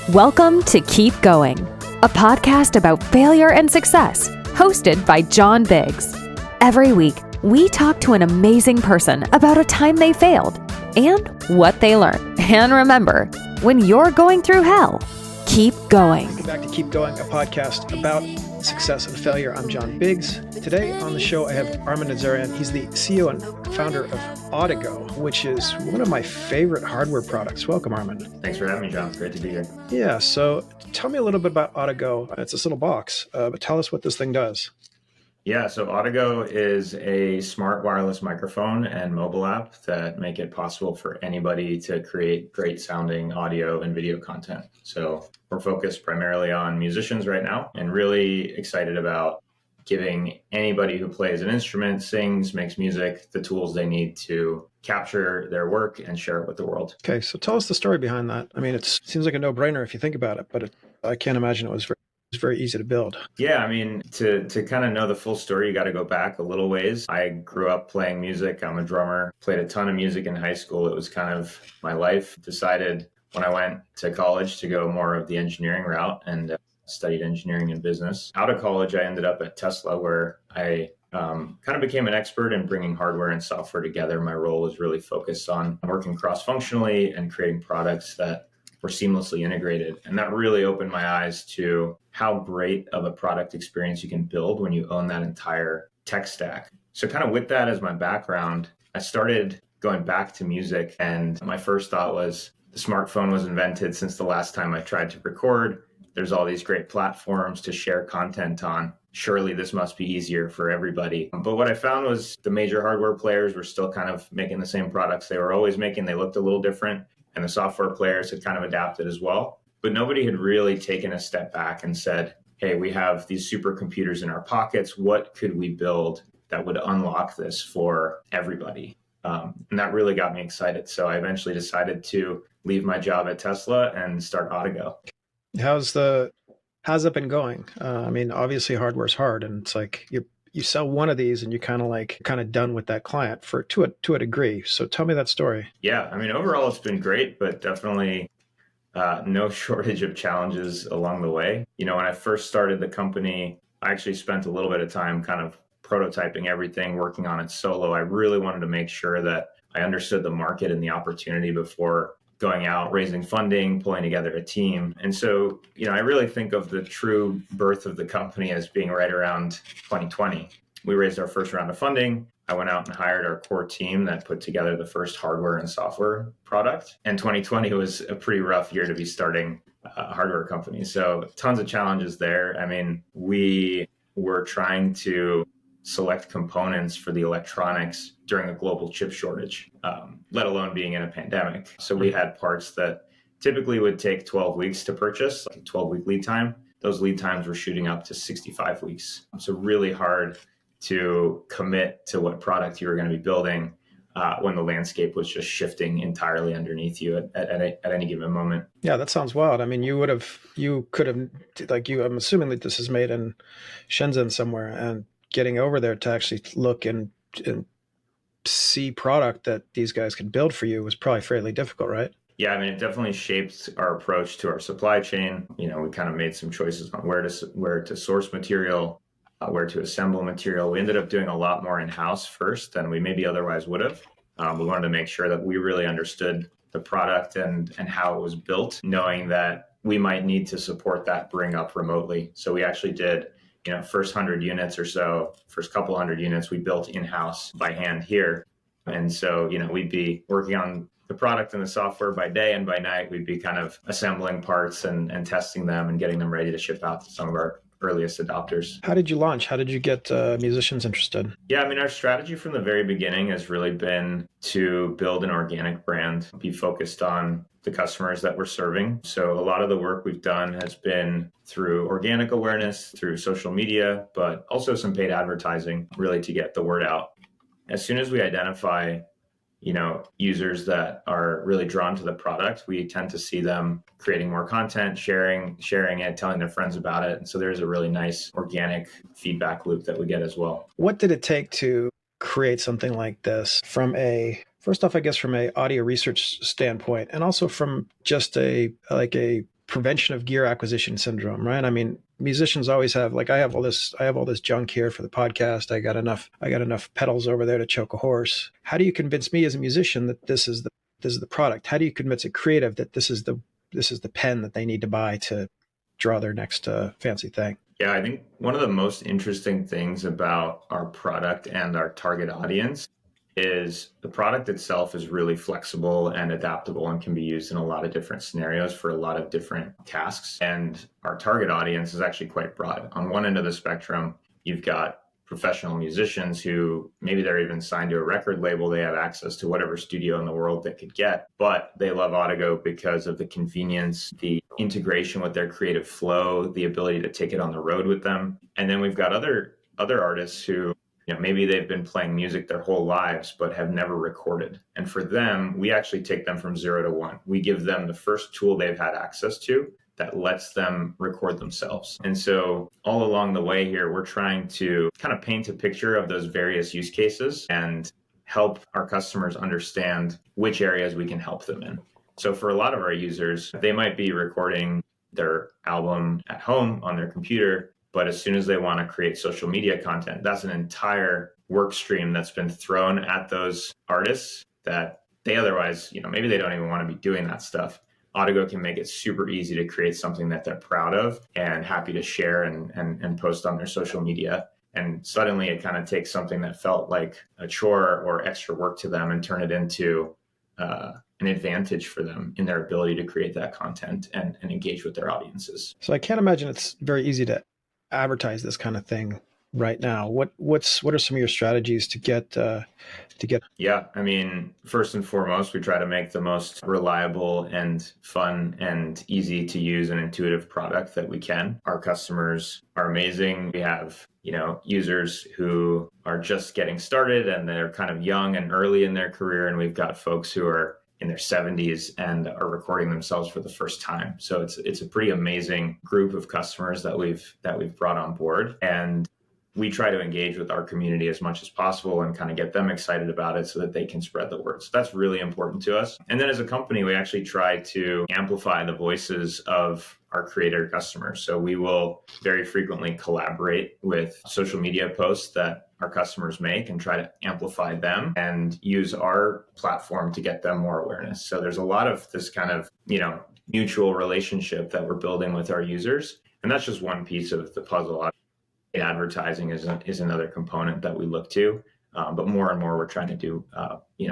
Welcome to Keep Going, a podcast about failure and success, hosted by John Biggs. Every week, we talk to an amazing person about a time they failed and what they learned. And remember, when you're going through hell, keep going. Welcome back to Keep Going, a podcast about success and failure. I'm John Biggs. Today on the show, I have Armin Nazarian. He's the CEO and founder of Audigo, which is one of my favorite hardware products. Welcome, Armin. Thanks for having me, John. It's great to be here. Yeah, so tell me a little bit about Audigo. It's this little box, but tell us what this thing does. Yeah, so Audigo is a smart wireless microphone and mobile app that make it possible for anybody to create great sounding audio and video content. So we're focused primarily on musicians right now and really excited about giving anybody who plays an instrument, sings, makes music, the tools they need to capture their work and share it with the world. Okay, so tell us the story behind that. I mean, it seems like a no-brainer if you think about it, but I can't imagine it was very easy to build. Yeah, I mean, to kind of know the full story, you got to go back a little ways. I grew up playing music. I'm a drummer, played a ton of music in high school. It was kind of my life. Decided when I went to college to go more of the engineering route and studied engineering and business. Out of college, I ended up at Tesla, where I kind of became an expert in bringing hardware and software together. My role was really focused on working cross-functionally and creating products that were seamlessly integrated. And that really opened my eyes to how great of a product experience you can build when you own that entire tech stack. So kind of with that as my background, I started going back to music. And my first thought was the smartphone was invented since the last time I tried to record. There's all these great platforms to share content on. Surely this must be easier for everybody. But what I found was the major hardware players were still kind of making the same products they were always making. They looked a little different. And the software players had kind of adapted as well. But nobody had really taken a step back and said, hey, we have these supercomputers in our pockets. What could we build that would unlock this for everybody? And that really got me excited. So I eventually decided to leave my job at Tesla and start Audigo. How's it been going? I mean, obviously hardware's hard, and it's like you sell one of these and you kind of done with that client to a degree. So tell me that story. Yeah, I mean, overall it's been great, but definitely no shortage of challenges along the way. You know, when I first started the company, I actually spent a little bit of time kind of prototyping everything, working on it solo. I really wanted to make sure that I understood the market and the opportunity before going out, raising funding, pulling together a team. And so, you know, I really think of the true birth of the company as being right around 2020. We raised our first round of funding. I went out and hired our core team that put together the first hardware and software product. And 2020 was a pretty rough year to be starting a hardware company. So tons of challenges there. I mean, we were trying to select components for the electronics during a global chip shortage, let alone being in a pandemic. So we had parts that typically would take 12 weeks to purchase, like a 12-week lead time. Those lead times were shooting up to 65 weeks. So really hard to commit to what product you were going to be building when the landscape was just shifting entirely underneath you at any given moment. Yeah, that sounds wild. I mean, you could have, I'm assuming that this is made in Shenzhen somewhere, and getting over there to actually look and see product that these guys could build for you was probably fairly difficult, right? Yeah, I mean, it definitely shaped our approach to our supply chain. You know, we kind of made some choices on where to source material, where to assemble material. We ended up doing a lot more in-house first than we maybe otherwise would have. We wanted to make sure that we really understood the product and how it was built, knowing that we might need to support that bring up remotely. So we actually did, you know, first 100 units or so, first couple hundred units we built in-house by hand here. And so, you know, we'd be working on the product and the software by day, and by night we'd be kind of assembling parts and testing them and getting them ready to ship out to some of our earliest adopters. How did you launch? How did you get musicians interested? Yeah, I mean, our strategy from the very beginning has really been to build an organic brand, be focused on the customers that we're serving. So a lot of the work we've done has been through organic awareness, through social media, but also some paid advertising, really to get the word out. As soon as we identify, you know, users that are really drawn to the product, we tend to see them creating more content, sharing it, telling their friends about it. And so there's a really nice organic feedback loop that we get as well. What did it take to create something like this first off, I guess from a audio research standpoint, and also from just a prevention of gear acquisition syndrome, right? I mean, musicians always have, like, I have all this junk here for the podcast. I got enough pedals over there to choke a horse. How do you convince me as a musician that this is the product? How do you convince a creative that this is the pen that they need to buy to draw their next fancy thing? Yeah, I think one of the most interesting things about our product and our target audience is the product itself is really flexible and adaptable and can be used in a lot of different scenarios for a lot of different tasks. And our target audience is actually quite broad. On one end of the spectrum, you've got professional musicians who maybe they're even signed to a record label. They have access to whatever studio in the world they could get, but they love Audigo because of the convenience, the integration with their creative flow, the ability to take it on the road with them. And then we've got other artists who, maybe they've been playing music their whole lives, but have never recorded. And for them, we actually take them from 0 to 1. We give them the first tool they've had access to that lets them record themselves. And so all along the way here, we're trying to kind of paint a picture of those various use cases and help our customers understand which areas we can help them in. So for a lot of our users, they might be recording their album at home on their computer, but as soon as they want to create social media content, that's an entire work stream that's been thrown at those artists that they otherwise, maybe they don't even want to be doing that stuff. Audigo can make it super easy to create something that they're proud of and happy to share and post on their social media. And suddenly it kind of takes something that felt like a chore or extra work to them and turn it into an advantage for them in their ability to create that content and engage with their audiences. So I can't imagine it's very easy to advertise this kind of thing right now. What are some of your strategies to get? Yeah, I mean, first and foremost, we try to make the most reliable and fun and easy to use and intuitive product that we can. Our customers are amazing. We have, users who are just getting started and they're kind of young and early in their career. And we've got folks who are in their 70s and are recording themselves for the first time. So it's a pretty amazing group of customers that we've brought on board. And we try to engage with our community as much as possible and kind of get them excited about it so that they can spread the word. So that's really important to us. And then as a company, we actually try to amplify the voices of our creator customers. So we will very frequently collaborate with social media posts that our customers make and try to amplify them and use our platform to get them more awareness. So there's a lot of this kind of, mutual relationship that we're building with our users. And that's just one piece of the puzzle. Advertising is another component that we look to, but more and more we're trying to do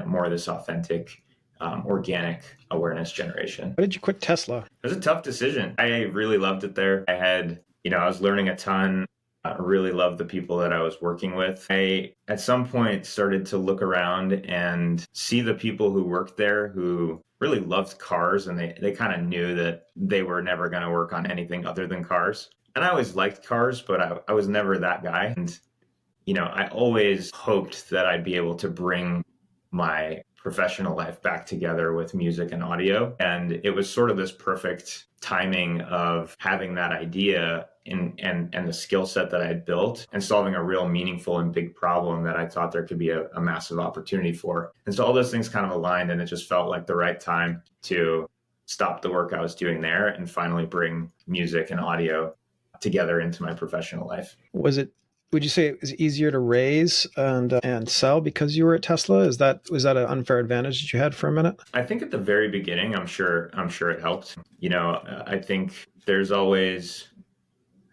more of this authentic, organic awareness generation. Why did you quit Tesla? It was a tough decision. I really loved it there. I was learning a ton. I really loved the people that I was working with. I, at some point, started to look around and see the people who worked there who really loved cars, and they kind of knew that they were never going to work on anything other than cars. And I always liked cars, but I was never that guy. And, I always hoped that I'd be able to bring my professional life back together with music and audio. And it was sort of this perfect timing of having that idea and the skill set that I had built and solving a real meaningful and big problem that I thought there could be a massive opportunity for. And so all those things kind of aligned, and it just felt like the right time to stop the work I was doing there and finally bring music and audio together into my professional life. Would you say it was easier to raise and sell because you were at Tesla? Was that an unfair advantage that you had for a minute? I think at the very beginning, I'm sure it helped. I think there's always,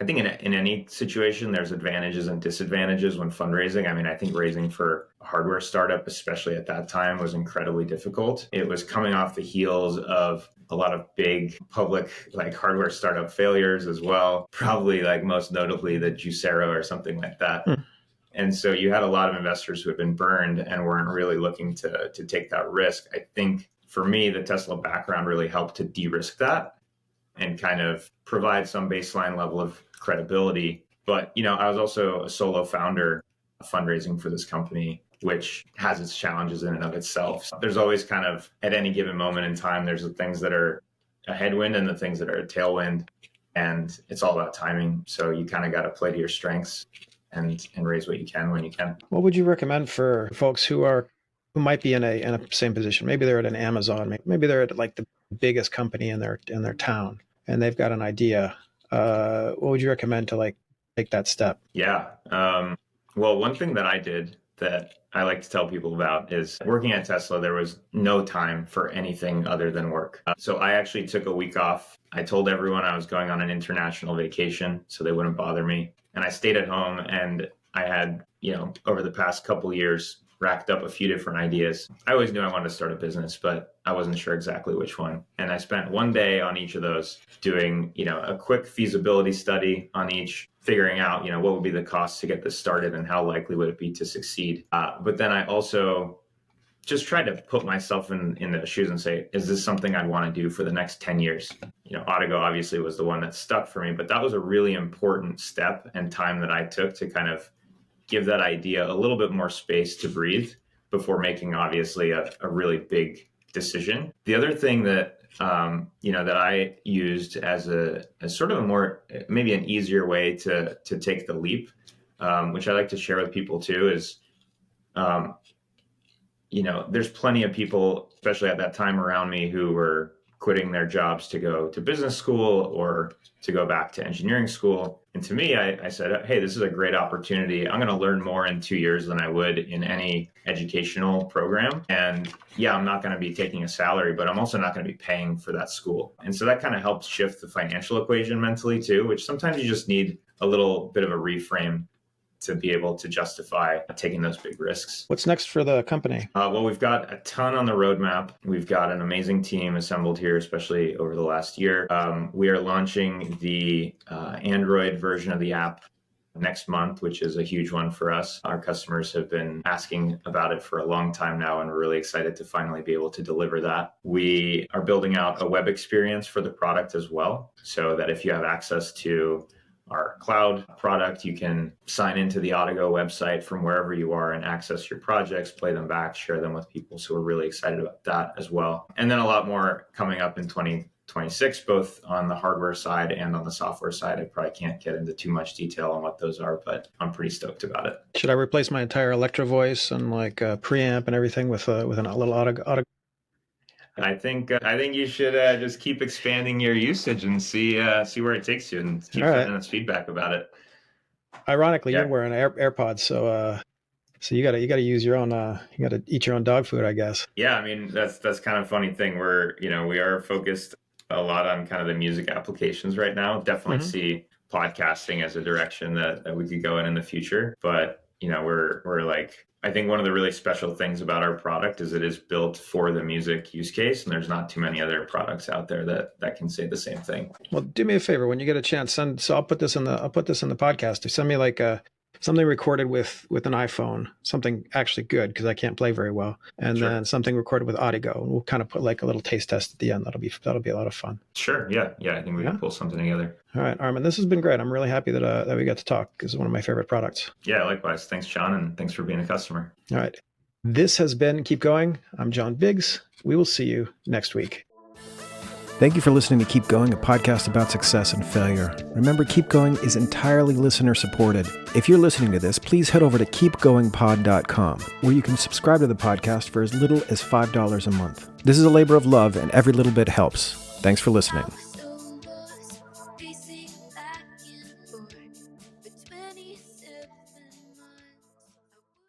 in any situation, there's advantages and disadvantages when fundraising. I mean, I think raising for a hardware startup, especially at that time, was incredibly difficult. It was coming off the heels of a lot of big public hardware startup failures as well, probably most notably the Juicero or something like that. And so you had a lot of investors who had been burned and weren't really looking to take that risk. I think for me, the Tesla background really helped to de-risk that and kind of provide some baseline level of credibility. But, I was also a solo founder fundraising for this company, which has its challenges in and of itself. So there's always kind of, at any given moment in time, there's the things that are a headwind and the things that are a tailwind. And it's all about timing. So you kind of got to play to your strengths and raise what you can when you can. What would you recommend for folks who might be in a same position? Maybe they're at an Amazon, maybe they're at the biggest company in their town, and they've got an idea, what would you recommend to like take that step? Yeah. Well, one thing that I did that I like to tell people about is working at Tesla, there was no time for anything other than work. So I actually took a week off. I told everyone I was going on an international vacation so they wouldn't bother me. And I stayed at home, and I had, over the past couple of years, racked up a few different ideas. I always knew I wanted to start a business, but I wasn't sure exactly which one. And I spent one day on each of those doing, a quick feasibility study on each, figuring out, what would be the cost to get this started and how likely would it be to succeed. But then I also just tried to put myself in the shoes and say, is this something I'd want to do for the next 10 years? Audigo obviously was the one that stuck for me, but that was a really important step and time that I took to kind of give that idea a little bit more space to breathe before making obviously a really big decision. The other thing that that I used as sort of a more, maybe an easier way to take the leap, which I like to share with people too, is, there's plenty of people, especially at that time around me, who were quitting their jobs to go to business school or to go back to engineering school. And to me, I said, hey, this is a great opportunity. I'm going to learn more in 2 years than I would in any educational program. And yeah, I'm not going to be taking a salary, but I'm also not going to be paying for that school. And so that kind of helps shift the financial equation mentally too, which sometimes you just need a little bit of a reframe to be able to justify taking those big risks. What's next for the company? Well, we've got a ton on the roadmap. We've got an amazing team assembled here, especially over the last year. We are launching the Android version of the app next month, which is a huge one for us. Our customers have been asking about it for a long time now, and we're really excited to finally be able to deliver that. We are building out a web experience for the product as well, so that if you have access to our cloud product, you can sign into the Audigo website from wherever you are and access your projects, play them back, share them with people. So we're really excited about that as well. And then a lot more coming up in 2026, both on the hardware side and on the software side. I probably can't get into too much detail on what those are, but I'm pretty stoked about it. Should I replace my entire Electro Voice and like preamp and everything with a little Audigo? I think you should just keep expanding your usage and see where it takes you, and keep sending us feedback about it. Ironically, you're wearing AirPods, so you got to use your own. You got to eat your own dog food, I guess. Yeah, I mean that's kind of a funny thing. We are focused a lot on kind of the music applications right now. Definitely see podcasting as a direction that we could go in the future, but we're like. I think one of the really special things about our product is it is built for the music use case, and there's not too many other products out there that can say the same thing. Well, do me a favor when you get a chance. So I'll put this in the podcast. Send me like something recorded with an iPhone, something actually good because I can't play very well, and then something recorded with Audigo. And we'll kind of put like a little taste test at the end. That'll be a lot of fun. Sure. Yeah. I think we can pull something together. All right, Armin, this has been great. I'm really happy that we got to talk because it's one of my favorite products. Yeah, likewise. Thanks, John, and thanks for being a customer. All right. This has been Keep Going. I'm John Biggs. We will see you next week. Thank you for listening to Keep Going, a podcast about success and failure. Remember, Keep Going is entirely listener supported. If you're listening to this, please head over to keepgoingpod.com, where you can subscribe to the podcast for as little as $5 a month. This is a labor of love, and every little bit helps. Thanks for listening.